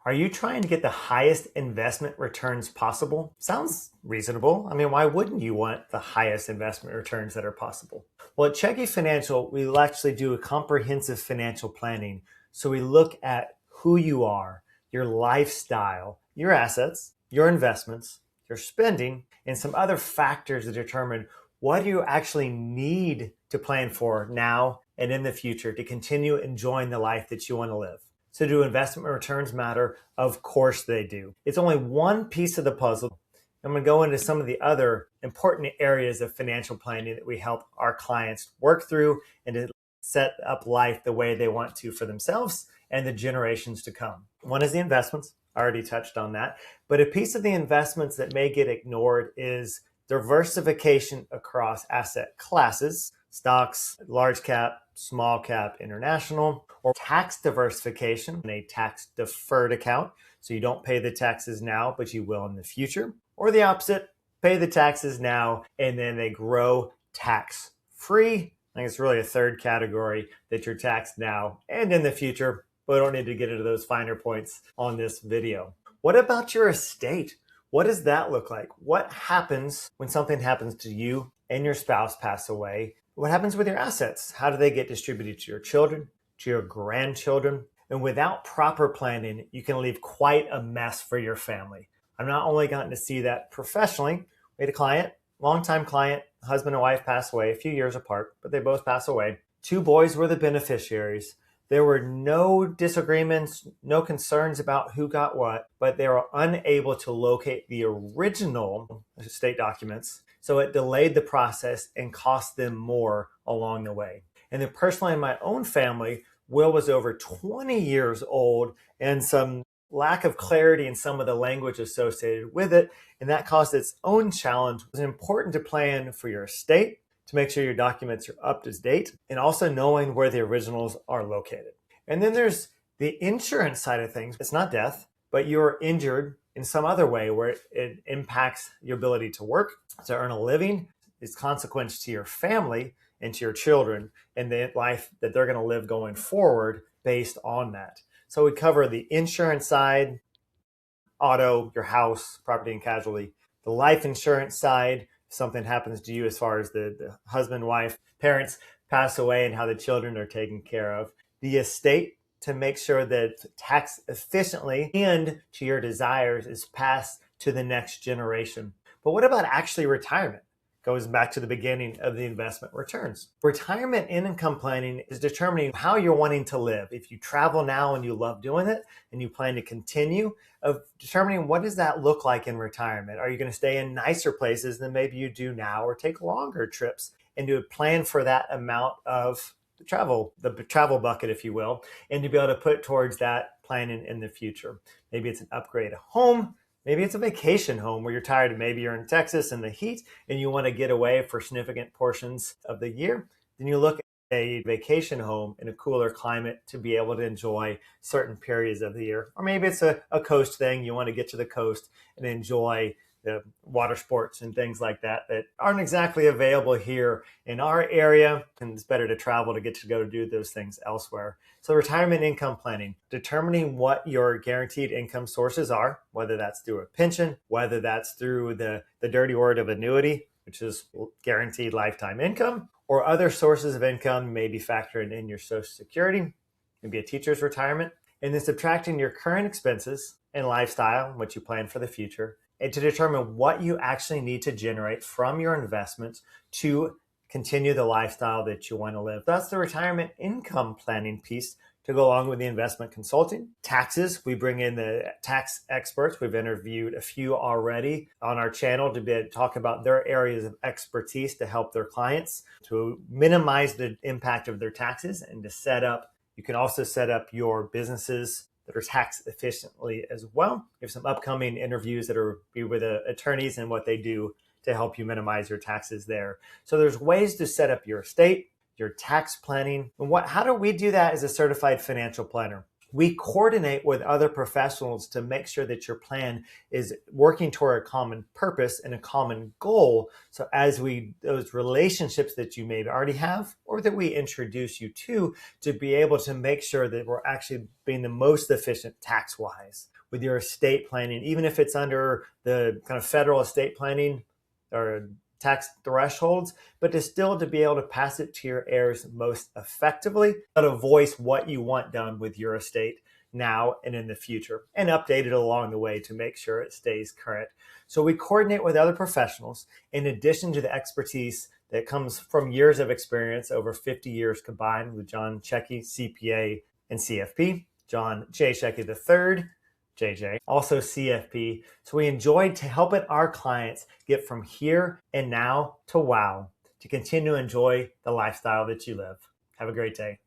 Are you trying to get the highest investment returns possible? Sounds reasonable. I mean, why wouldn't you want the highest investment returns that are possible? Well, at Checki Financial, we actually do a comprehensive financial planning. So we look at who you are, your lifestyle, your assets, your investments, your spending, and some other factors to determine what do you actually need to plan for now and in the future to continue enjoying the life that you want to live. So do investment returns matter? Of course they do. It's only one piece of the puzzle. I'm going to go into some of the other important areas of financial planning that we help our clients work through and to set up life the way they want to for themselves and the generations to come. One is the investments. I already touched on that. But a piece of the investments that may get ignored is diversification across asset classes, stocks, large cap, small cap, international, or tax diversification in a tax deferred account. So you don't pay the taxes now, but you will in the future. Or the opposite, pay the taxes now and then they grow tax free. I think it's really a third category that you're taxed now and in the future, but we don't need to get into those finer points on this video. What about your estate? What does that look like? What happens when something happens to you and your spouse pass away? What happens with your assets? How do they get distributed to your children, to your grandchildren? And without proper planning, you can leave quite a mess for your family. I've not only gotten to see that professionally. We had a client, longtime client, husband and wife passed away a few years apart, but they both passed away. Two boys were the beneficiaries. There were no disagreements, no concerns about who got what, but they were unable to locate the original estate documents. So it delayed the process and cost them more along the way. And then personally in my own family, will was over 20 years old and some lack of clarity in some of the language associated with it. And that caused its own challenge. It was important to plan for your estate, to make sure your documents are up to date, and also knowing where the originals are located. And then there's the insurance side of things. It's not death, but you're injured in some other way where it impacts your ability to work, to earn a living. It's consequence to your family and to your children and the life that they're going to live going forward based on that. So we cover the insurance side, auto, your house, property and casualty, the life insurance side, if something happens to you as far as the husband, wife, parents pass away and how the children are taken care of, the estate to make sure that tax efficiently and to your desires is passed to the next generation. But what about actually retirement? Goes back to the beginning of the investment returns. Retirement income planning is determining how you're wanting to live. If you travel now and you love doing it and you plan to continue, of determining what does that look like in retirement? Are you going to stay in nicer places than maybe you do now or take longer trips and to plan for that amount of the travel bucket, if you will, and to be able to put towards that planning in the future. Maybe it's an upgrade home. Maybe it's a vacation home where you're tired and maybe you're in Texas in the heat and you want to get away for significant portions of the year. Then you look at a vacation home in a cooler climate to be able to enjoy certain periods of the year. Or maybe it's a coast thing. You want to get to the coast and enjoy the water sports and things like that that aren't exactly available here in our area. And it's better to travel to get to go do those things elsewhere. So retirement income planning, determining what your guaranteed income sources are, whether that's through a pension, whether that's through the dirty word of annuity, which is guaranteed lifetime income, or other sources of income may be factored in your Social Security, maybe a teacher's retirement, and then subtracting your current expenses and lifestyle, what you plan for the future, and to determine what you actually need to generate from your investments to continue the lifestyle that you want to live. That's the retirement income planning piece to go along with the investment consulting. Taxes, we bring in the tax experts. We've interviewed a few already on our channel to be able to talk about their areas of expertise to help their clients to minimize the impact of their taxes and to set up. You can also set up your businesses that are tax efficiently as well. We have some upcoming interviews that are with attorneys and what they do to help you minimize your taxes there. So there's ways to set up your estate, your tax planning. And how do we do that as a certified financial planner? We coordinate with other professionals to make sure that your plan is working toward a common purpose and a common goal. So as those relationships that you maybe already have or that we introduce you to be able to make sure that we're actually being the most efficient tax wise with your estate planning, even if it's under the kind of federal estate planning or tax thresholds, but to be able to pass it to your heirs most effectively, but to voice what you want done with your estate now and in the future, and update it along the way to make sure it stays current. So we coordinate with other professionals in addition to the expertise that comes from years of experience, over 50 years combined with John Checki, CPA and CFP, John J. Checki III, JJ, also CFP. So we enjoyed to helping our clients get from here and now to wow, to continue to enjoy the lifestyle that you live. Have a great day.